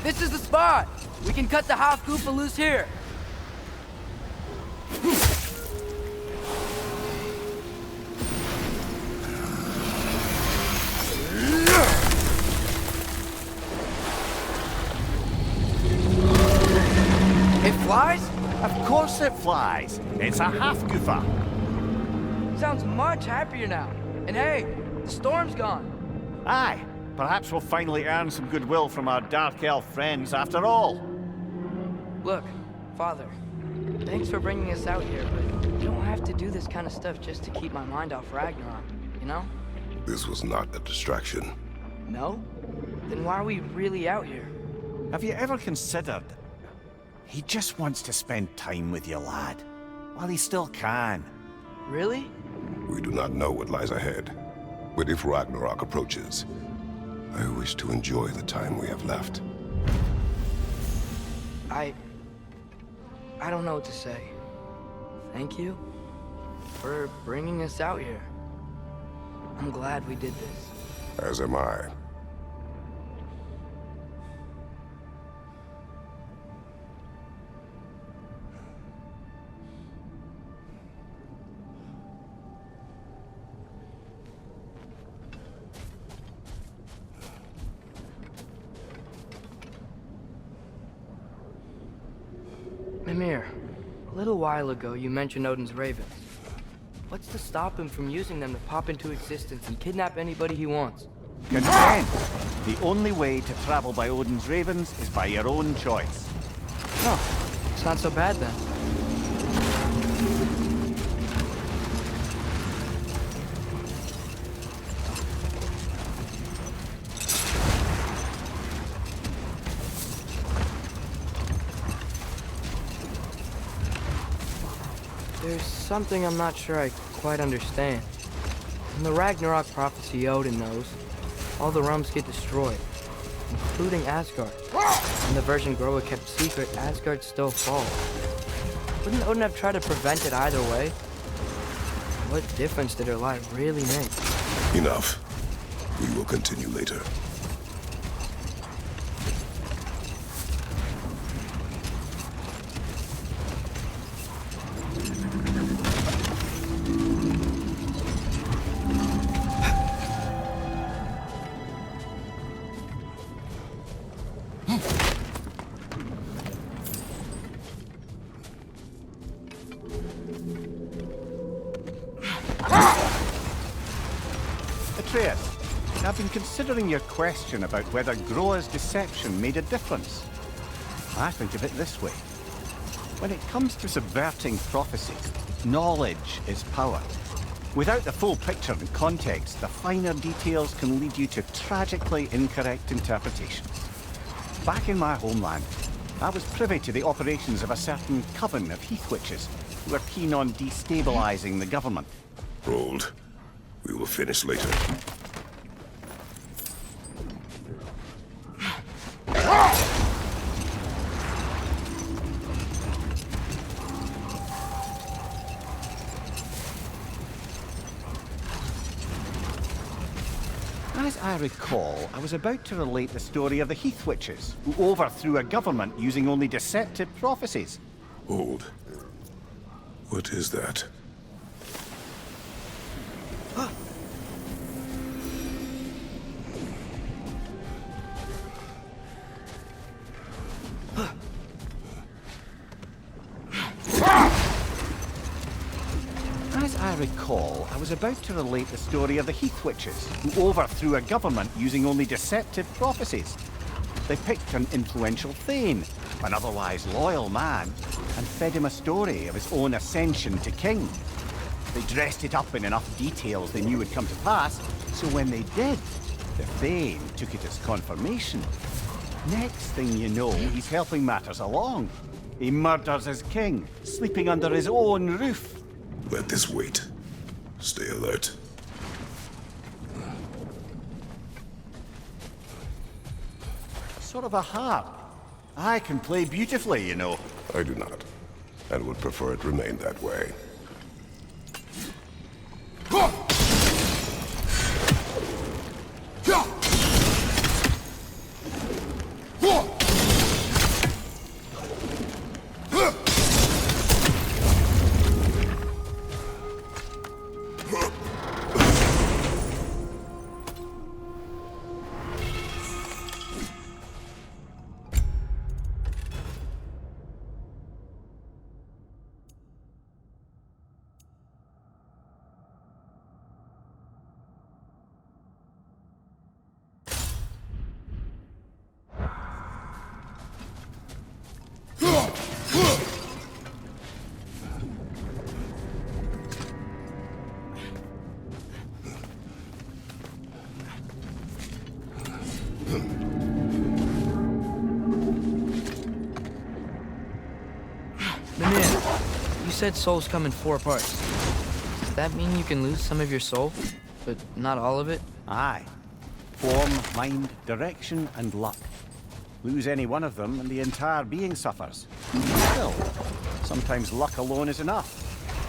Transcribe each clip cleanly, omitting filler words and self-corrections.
This is the spot! We can cut the Hafgufa loose here! It flies? Of course it flies. It's a Hafgufa. Sounds much happier now. And hey, the storm's gone. Aye, perhaps we'll finally earn some goodwill from our Dark Elf friends after all. Look, Father, thanks for bringing us out here, but you don't have to do this kind of stuff just to keep my mind off Ragnarok, you know? This was not a distraction. No? Then why are we really out here? Have you ever considered... He just wants to spend time with you, lad. While he still can. Really? We do not know what lies ahead. But if Ragnarok approaches, I wish to enjoy the time we have left. I don't know what to say. Thank you for bringing us out here. I'm glad we did this. As am I. Mimir, a little while ago you mentioned Odin's ravens. What's to stop him from using them to pop into existence and kidnap anybody he wants? Consent. The only way to travel by Odin's ravens is by your own choice. Oh, it's not so bad then. There's something I'm not sure I quite understand. In the Ragnarok prophecy Odin knows, all the realms get destroyed, including Asgard. In the version Groa kept secret, Asgard still falls. Wouldn't Odin have tried to prevent it either way? What difference did her lie really make? Enough. We will continue later. I've been considering your question about whether Groa's deception made a difference. I think of it this way. When it comes to subverting prophecy, knowledge is power. Without the full picture and context, the finer details can lead you to tragically incorrect interpretations. Back in my homeland, I was privy to the operations of a certain coven of heath witches who were keen on destabilizing the government. Rold. We will finish later. As I recall, I was about to relate the story of the Heath Witches, who overthrew a government using only deceptive prophecies. Hold. What is that? As I recall, I was about to relate the story of the Heath Witches, who overthrew a government using only deceptive prophecies. They picked an influential Thane, an otherwise loyal man, and fed him a story of his own ascension to king. They dressed it up in enough details they knew would come to pass, so when they did, the Thane took it as confirmation. Next thing you know, he's helping matters along. He murders his king, sleeping under his own roof. Let this wait. Stay alert. Sort of a harp. I can play beautifully, you know. I do not, and would prefer it remain that way. said souls come in 4 parts. Does that mean you can lose some of your soul, but not all of it? Aye. Form, mind, direction, and luck. Lose any one of them and the entire being suffers. Still, sometimes luck alone is enough.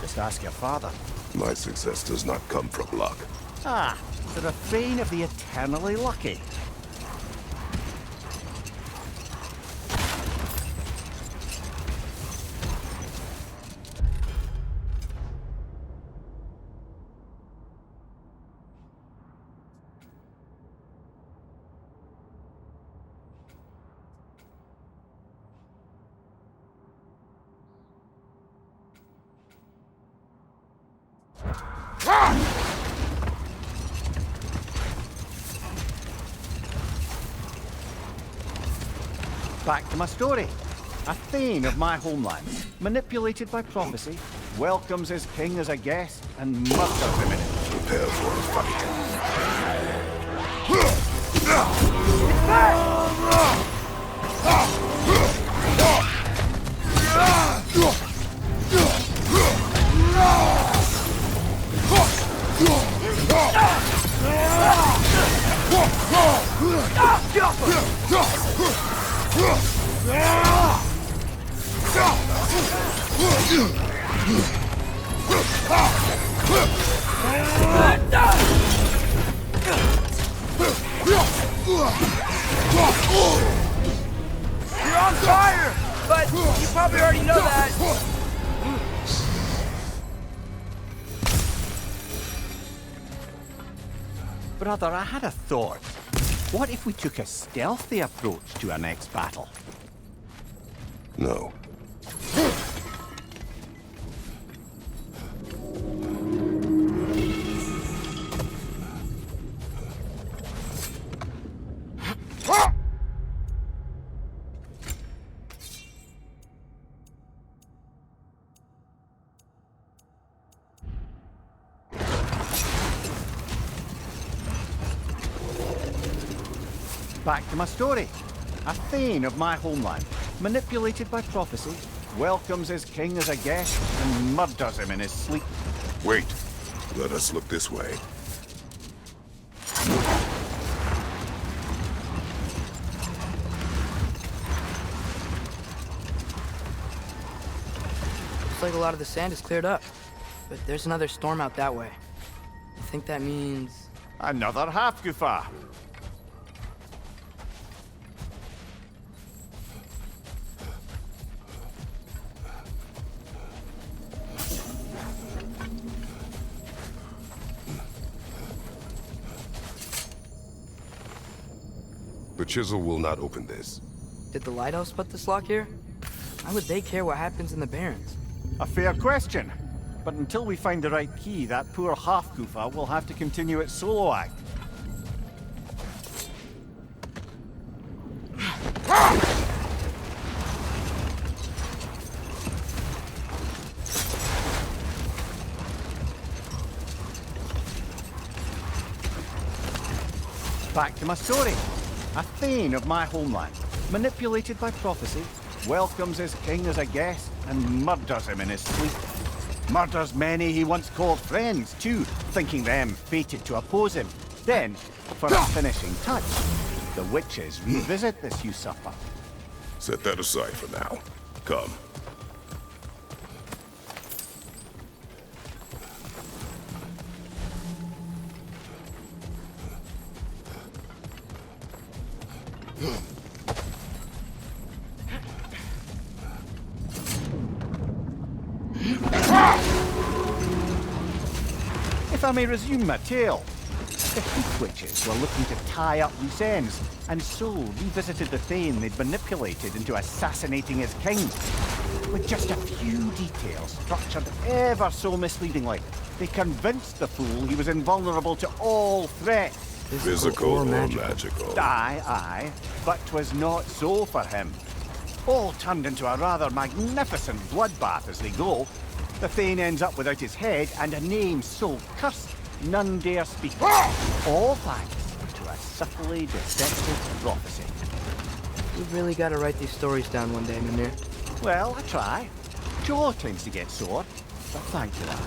Just ask your father. My success does not come from luck. Ah, the refrain of the eternally lucky. Back to my story. A Thane of my homeland, manipulated by prophecy, welcomes his king as a guest and murders him in it. Prepare for a fight. You're on fire! But you probably already know that. Brother, I had a thought. What if we took a stealthy approach to our next battle? No. Back to my story. A Thane of my homeland, manipulated by prophecy, welcomes his king as a guest and murders him in his sleep. Wait. Let us look this way. Looks like a lot of the sand is cleared up. But there's another storm out that way. I think that means... Another Hafgufa. The chisel will not open this. Did the lighthouse put this lock here? Why would they care what happens in the Barrens? A fair question. But until we find the right key, that poor Hafgufa will have to continue its solo act. Back to my story. A Thane of my homeland, manipulated by prophecy, welcomes his king as a guest and murders him in his sleep. Murders many he once called friends, too, thinking them fated to oppose him. Then, for a finishing touch, the witches revisit this usurper. Set that aside for now. Come. If I may resume my tale, the Heath Witches were looking to tie up loose ends, and so revisited the Thane they'd manipulated into assassinating his king. With just a few details structured ever so misleadingly, they convinced the fool he was invulnerable to all threats. Physical or magical? Aye, but 'twas not so for him. All turned into a rather magnificent bloodbath as they go. The Thane ends up without his head and a name so cursed none dare speak. All thanks to a subtly deceptive prophecy. We've really got to write these stories down one day, Mimir. Well, I try. jaw tends to get sore, but thanks to that.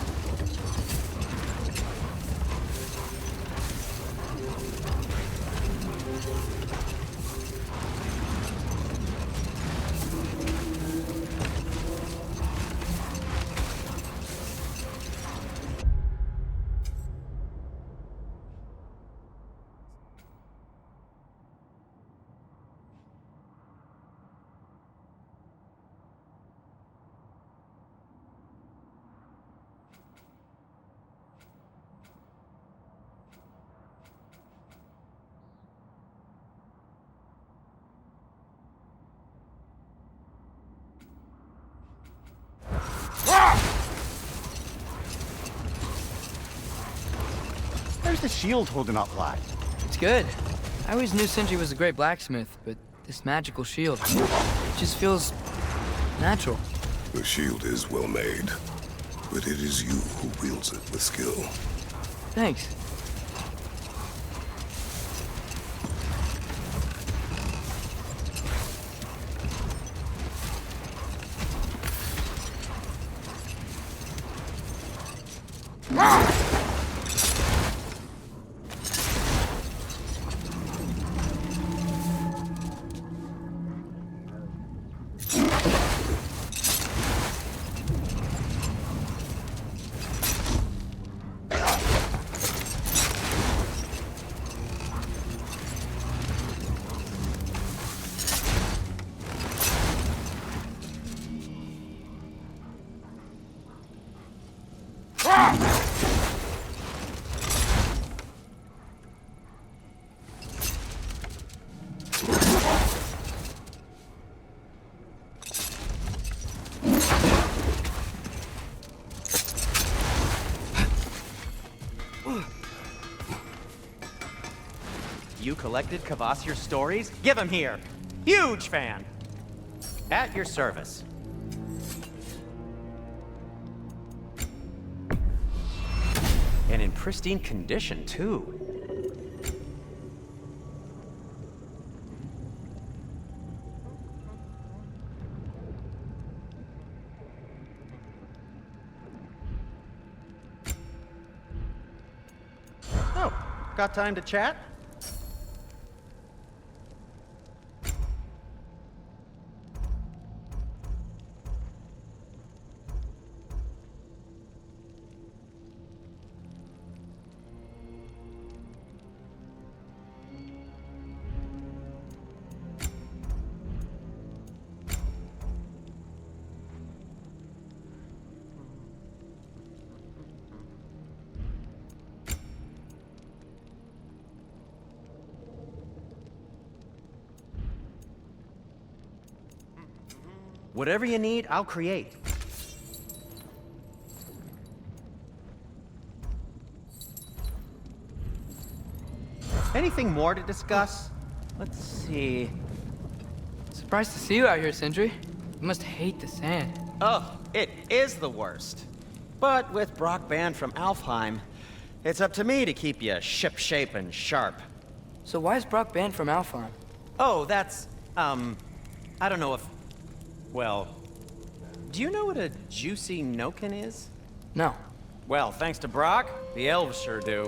How's the shield holding up, lad? It's good. I always knew Sindri was a great blacksmith, but this magical shield, it just feels natural. The shield is well made, but it is you who wields it with skill. Thanks. You collected Kvasir's stories? Give him here! Huge fan! At your service. And in pristine condition, too. Oh, got time to chat? Whatever you need, I'll create. Anything more to discuss? Let's see. Surprised to see you out here, Sindri. You must hate the sand. Oh, it is the worst. But with Brock banned from Alfheim, it's up to me to keep you ship-shape and sharp. So why is Brock banned from Alfheim? Oh, that's, I don't know if... Well, do you know what a juicy Noken is? No. Well, thanks to Brock, the elves sure do.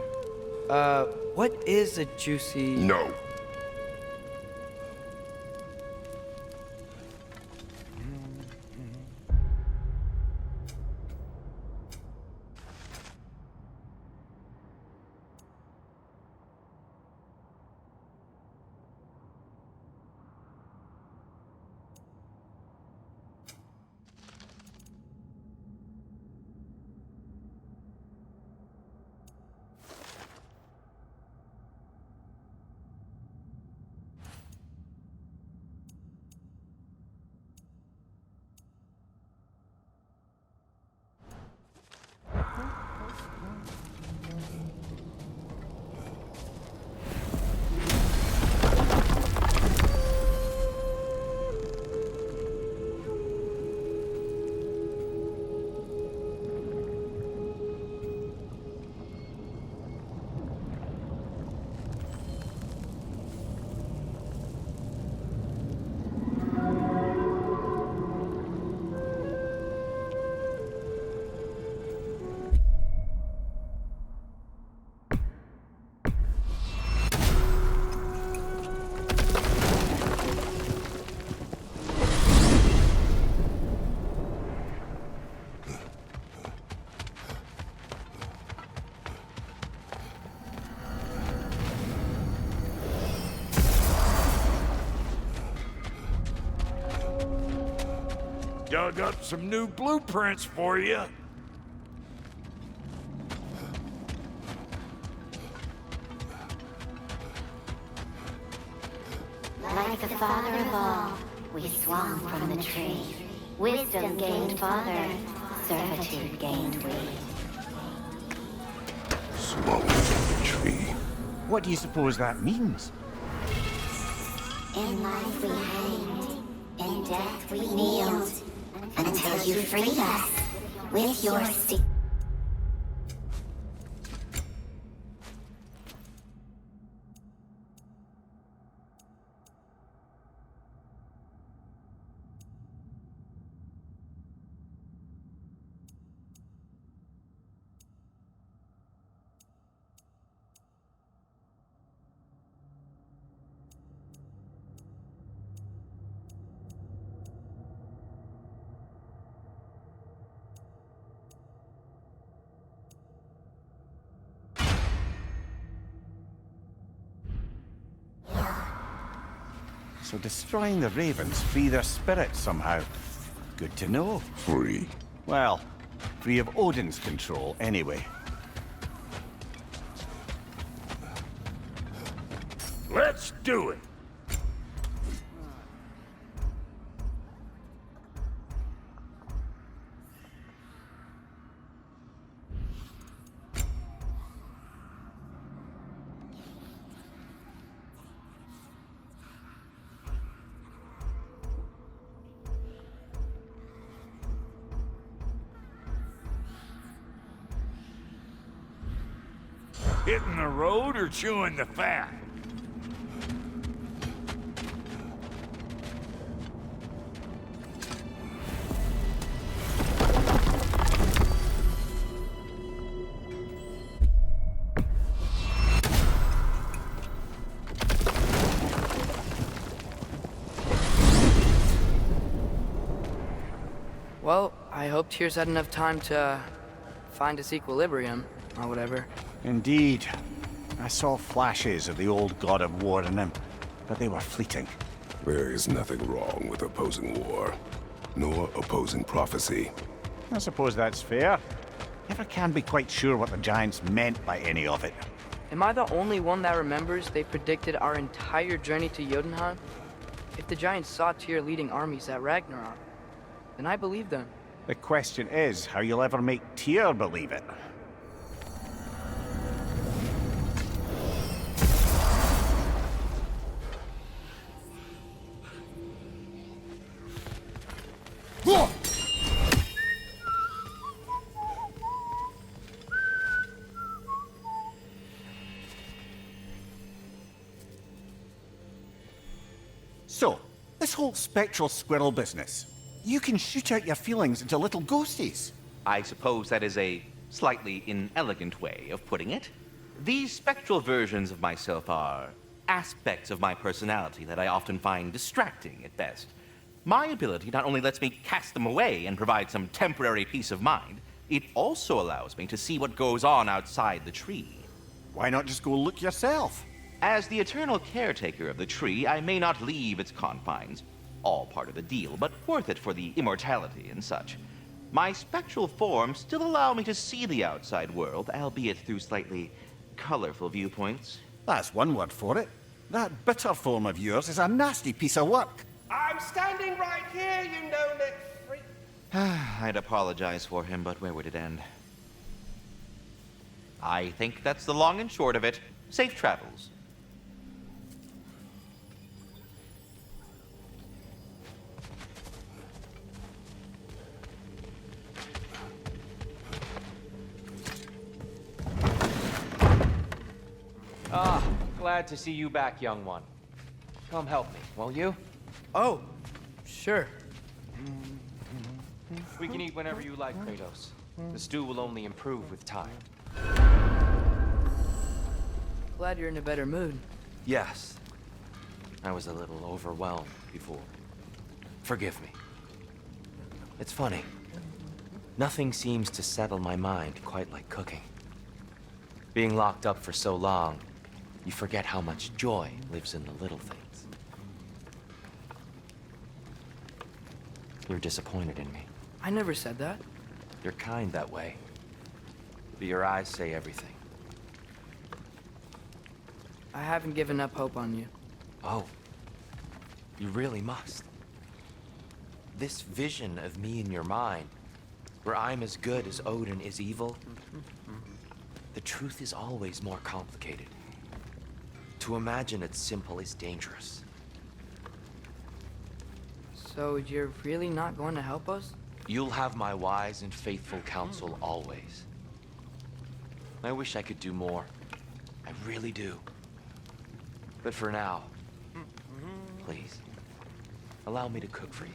What is a juicy... No. Dug up some new blueprints for you. Like the father of all, we swung from the tree. Wisdom gained father, servitude gained we. Swung from the tree. What do you suppose that means? In life we hanged, in death we kneeled, until you freed us with your steel. So destroying the ravens free their spirits somehow. Good to know. Free. Well, free of Odin's control, anyway. Let's do it. Hitting the road or chewing the fat? Well, I hope Tyr's had enough time to find his equilibrium, or whatever. Indeed. I saw flashes of the old god of war in him, but they were fleeting. There is nothing wrong with opposing war, nor opposing prophecy. I suppose that's fair. Never can be quite sure what the Giants meant by any of it. Am I the only one that remembers they predicted our entire journey to Jotunheim? If the Giants saw Tyr leading armies at Ragnarok, then I believe them. The question is how you'll ever make Tyr believe it. So, this whole spectral squirrel business, you can shoot out your feelings into little ghosties. I suppose that is a slightly inelegant way of putting it. These spectral versions of myself are aspects of my personality that I often find distracting at best. My ability not only lets me cast them away and provide some temporary peace of mind, it also allows me to see what goes on outside the tree. Why not just go look yourself? As the eternal caretaker of the tree, I may not leave its confines. All part of the deal, but worth it for the immortality and such. My spectral forms still allow me to see the outside world, albeit through slightly colorful viewpoints. That's one word for it. That bitter form of yours is a nasty piece of work. I'm standing right here, you no-neck freak. I'd apologize for him, but where would it end? I think that's the long and short of it. Safe travels. Ah, glad to see you back, young one. Come help me, won't you? Oh, sure. We can eat whenever you like, Kratos. The stew will only improve with time. Glad you're in a better mood. Yes. I was a little overwhelmed before. Forgive me. It's funny. Nothing seems to settle my mind quite like cooking. Being locked up for so long, you forget how much joy lives in the little things. You're disappointed in me. I never said that. You're kind that way. But your eyes say everything. I haven't given up hope on you. Oh. You really must. This vision of me in your mind, where I'm as good as Odin is evil, the truth is always more complicated. To imagine it's simple is dangerous. So you're really not going to help us? You'll have my wise and faithful counsel always. I wish I could do more. I really do. But for now, please, allow me to cook for you.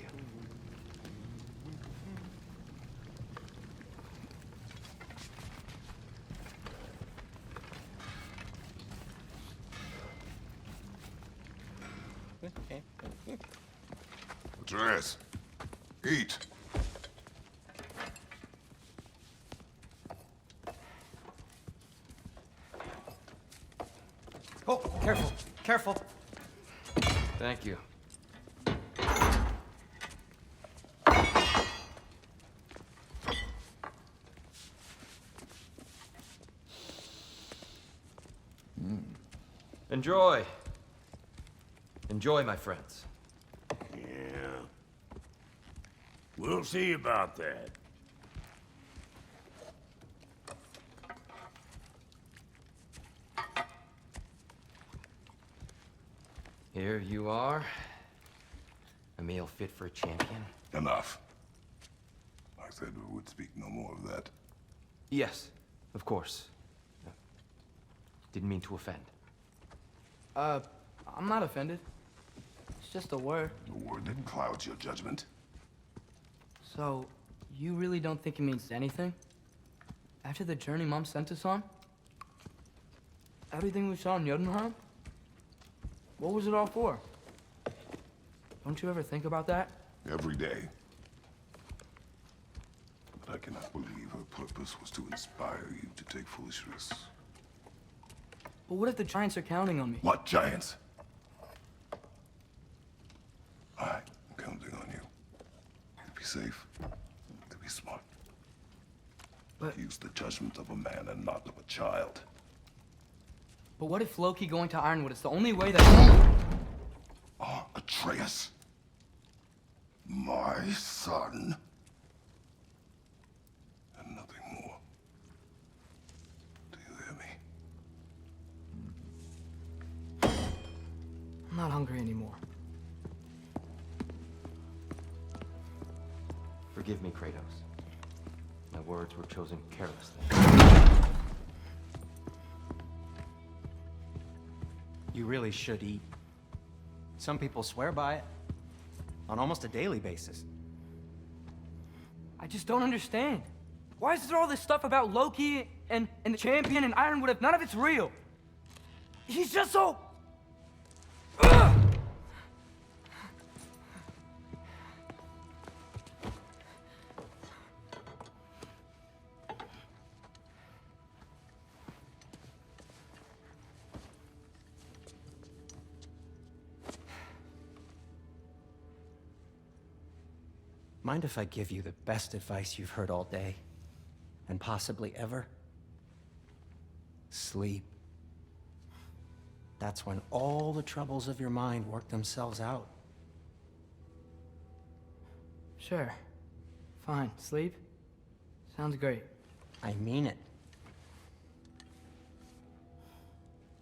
Dress. Eat. Oh, careful, careful. Thank you. Enjoy. Enjoy, my friends. Yeah. We'll see about that. Here you are. A meal fit for a champion. Enough. I said we would speak no more of that. Yes, of course. Didn't mean to offend. I'm not offended. It's just a word. The word that clouds your judgment. So, you really don't think it means anything? After the journey Mom sent us on? Everything we saw in Jotunheim? What was it all for? Don't you ever think about that? Every day. But I cannot believe her purpose was to inspire you to take foolish risks. But what if the giants are counting on me? What giants? I'm counting on you. To be safe. To be smart. But- Use the judgment of a man and not of a child. But what if Loki going to Ironwood is the only way that... Atreus? My son? And nothing more. Do you hear me? I'm not hungry anymore. Forgive me, Kratos. My words were chosen carelessly. You really should eat. Some people swear by it. On almost a daily basis. I just don't understand. Why is there all this stuff about Loki and the champion and Ironwood if none of it's real? He's just so... Ugh! Mind if I give you the best advice you've heard all day? And possibly ever? Sleep. That's when all the troubles of your mind work themselves out. Sure. Fine. Sleep? Sounds great. I mean it.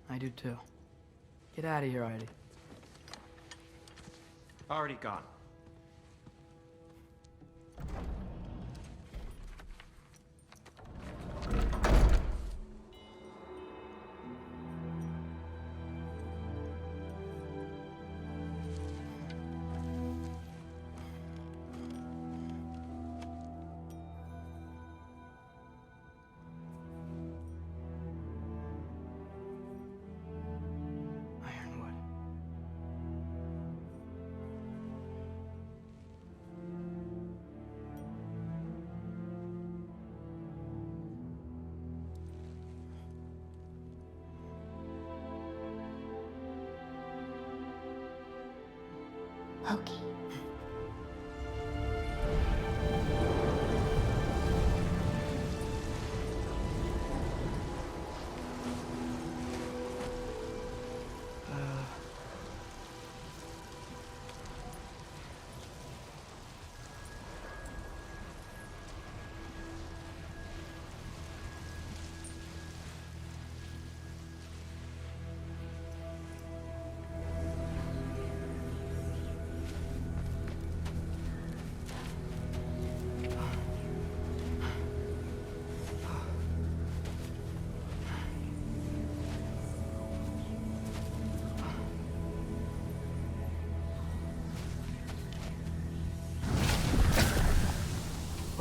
I do too. Get out of here, Heidi. Already gone. Ironwood. Loki.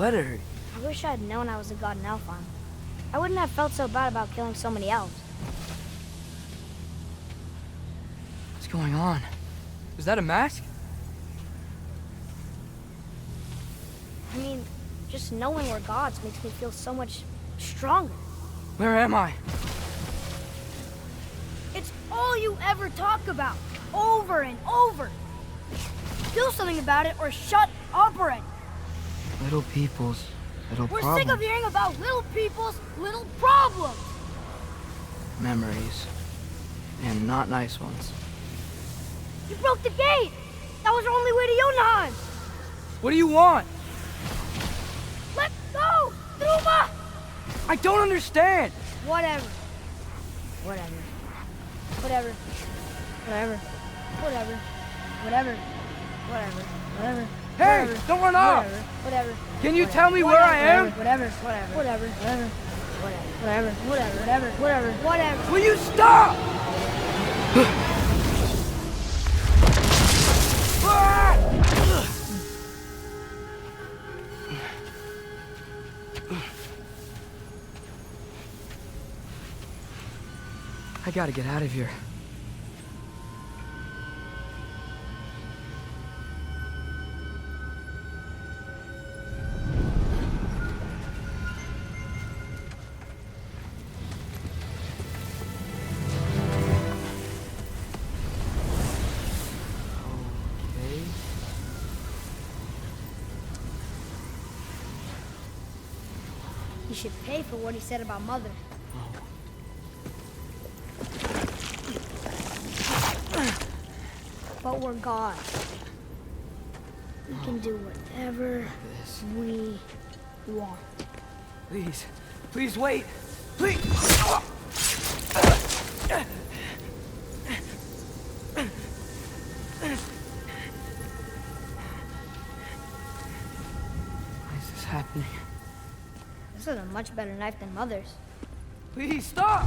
Let her. I wish I had known I was a god in Alfheim. I wouldn't have felt so bad about killing so many elves. What's going on? Was that a mask? I mean, just knowing we're gods makes me feel so much stronger. Where am I? It's all you ever talk about, over and over. Do something about it or shut up already. Little people's little We're problems. sick of hearing about little people's little problems. Memories. And not nice ones. You broke the gate. That was our only way to Jotunheim. What do you want? Let's go, Duma! I don't understand! Whatever. Whatever. Whatever. Whatever. Whatever. Whatever. Whatever. Whatever. Hey! Whatever. Don't run off! Whatever. Whatever. Can you Whatever. tell me where I am? Whatever. Whatever. Whatever. Whatever. Whatever. Whatever. Whatever. Whatever. Whatever. Will you stop? I gotta get out of here. Okay. He should pay for what he said about Mother. But we're gods. We can do whatever we want. Please. Please wait. Please. Why is this happening? This is a much better knife than Mother's. Please stop!